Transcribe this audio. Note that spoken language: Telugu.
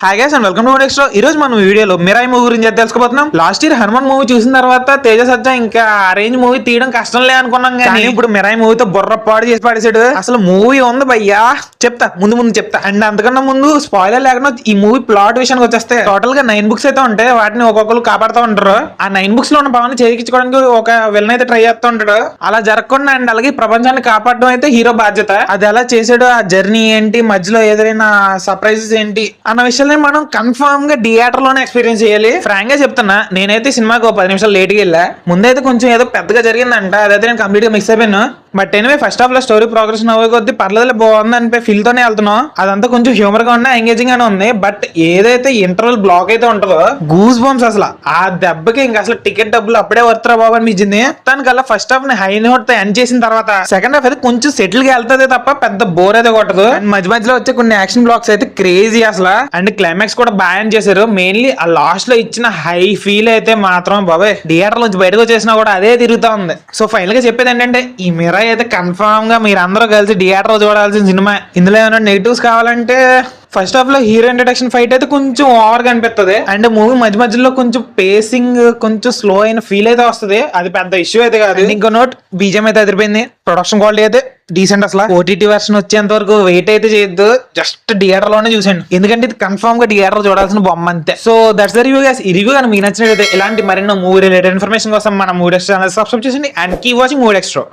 Hi guys and welcome to next. ఈ రోజు మనం వీడియోలో మిరాయి మూవీ గురించి తెలుసుకోబోతున్నాం. లాస్ట్ ఇయర్ హనుమాన్ మూవీ చూసిన తర్వాత తేజ సజ్జా ఇంకా ఆ రేంజ్ మూవీ తీయడం కష్టం లే అనుకున్నాం, కానీ ఇప్పుడు మిరాయి మూవీతో బుర్ర పాడు చేసి పడేసాడు. అసలు మూవీ ఉంది భయ్యా, చెప్తా ముందు చెప్తా. అండ్ అంతకన్నా ముందు స్పాయిలర్ లేకుండా ఈ మూవీ ప్లాట్ విషయానికి వచ్చేస్తే టోటల్ గా 9 books అయితే ఉంటాయి. వాటిని ఒక్కొక్కరు కాపాడుతూ ఉంటారు. ఆ 9 books లో ఉన్న పవన్ చేయించుకోవడానికి ఒక విలన్ అయితే ట్రై చేస్తూ ఉంటాడు. అలా జరగకుండా అండ్ అలాగే ప్రపంచాన్ని కాపాడడం అయితే హీరో బాధ్యత. అది ఎలా చేసాడు, ఆ జర్నీ ఏంటి, మధ్యలో ఏదైనా సర్ప్రైజెస్ ఏంటి అన్న విషయాన్ని మనం కన్ఫర్మ్ గా థియేటర్ లోనే ఎక్స్పీరియన్స్ చేయాలి. ఫ్రాంక్ గా చెప్తున్నా, నేనైతే సినిమాకి 10 నిమిషాలు లేట్ గా వెళ్ళా. ముందైతే కొంచెం ఏదో పెద్దగా జరిగిందంట, అదైతే నేను కంప్లీట్ గా మిస్ అయిపోయాను. బట్ ఎనివే ఫస్ట్ హాఫ్ లో స్టోరీ ప్రోగ్రెషన్ అవ్వే కొద్ది పర్లేదు బాగుంది అనిపే ఫీల్ తోనే వెళ్తున్నాం. అదంతా కొంచెం హ్యూమర్ గా ఉన్నా ఎంగేజింగ్ గానే ఉంది. బట్ ఏదైతే ఇంటర్వల్ బ్లాక్ అయితే ఉంటుందో గూస్ బంప్స్, అసలు ఆ దెబ్బకి ఇంకా అసలు టికెట్ డబ్బులు అప్పుడే వర్తరా బాబు అనిపించింది. దానికల్లా ఫస్ట్ హాఫ్ ని హై నోట్ తో ఎండ్ చేసిన తర్వాత సెకండ్ హాఫ్ అయితే కొంచెం సెటిల్ గా వెళ్తుంది తప్ప పెద్ద బోర్ అయితే కొట్టదు. అండ్ మధ్యలో వచ్చే కొన్ని యాక్షన్ బ్లాక్స్ అయితే క్రేజీ అసలు. అండ్ క్లైమాక్స్ కూడా బాగా చేశారు. మెయిన్లీ ఆ లాస్ట్ లో ఇచ్చిన హై ఫీల్ అయితే మాత్రం బాబాయ్ థియేటర్ నుంచి బయటకు వచ్చేసినా కూడా అదే తిరుగుతా ఉంది. సో ఫైనల్ గా చెప్పేది ఏంటంటే, ఈ మిరాయి అయితే కన్ఫర్మ్ గా మీరు అందరూ కలిసి థియేటర్ లో చూడాల్సిన సినిమా. ఇందులో ఏమైనా నెగిటివ్స్ కావాలంటే ఫస్ట్ హాఫ్ లో హీరో ఇంట్రడక్షన్ ఫైట్ అయితే కొంచెం ఓవర్ గా అనిపిస్తుంది. అండ్ మూవీ మధ్యలో కొంచెం పేసింగ్ కొంచెం స్లో అయిన ఫీల్ అయితే వస్తుంది. అది పెద్ద ఇష్యూ అయితే కాదు. ఇంకో నోట్, బీజం అయితే అదిరిపోయింది. ప్రొడక్షన్ క్వాలిటీ అయితే డీసెంట్. అసలు ఓటీటీ వర్షన్ వచ్చేంత వరకు వెయిట్ అయితే చేయొద్దు, జస్ట్ థియేటర్ లోనే చూసండి. ఎందుకంటే ఇది కన్ఫర్మ్ గా థియేటర్ చూడాల్సిన బొమ్మ అంతే. So that's the review guys. ఈ రివ్యూ కానీ మీకు నచ్చినట్లయితే ఇలాంటి మరిన్నో మూవీ రిలేటెడ్ ఇన్ఫర్మేషన్ కోసం మన మూవీ డెక్స్ ఛానల్ సబ్స్క్రైబ్ చేయండి and keep watching movie dex show.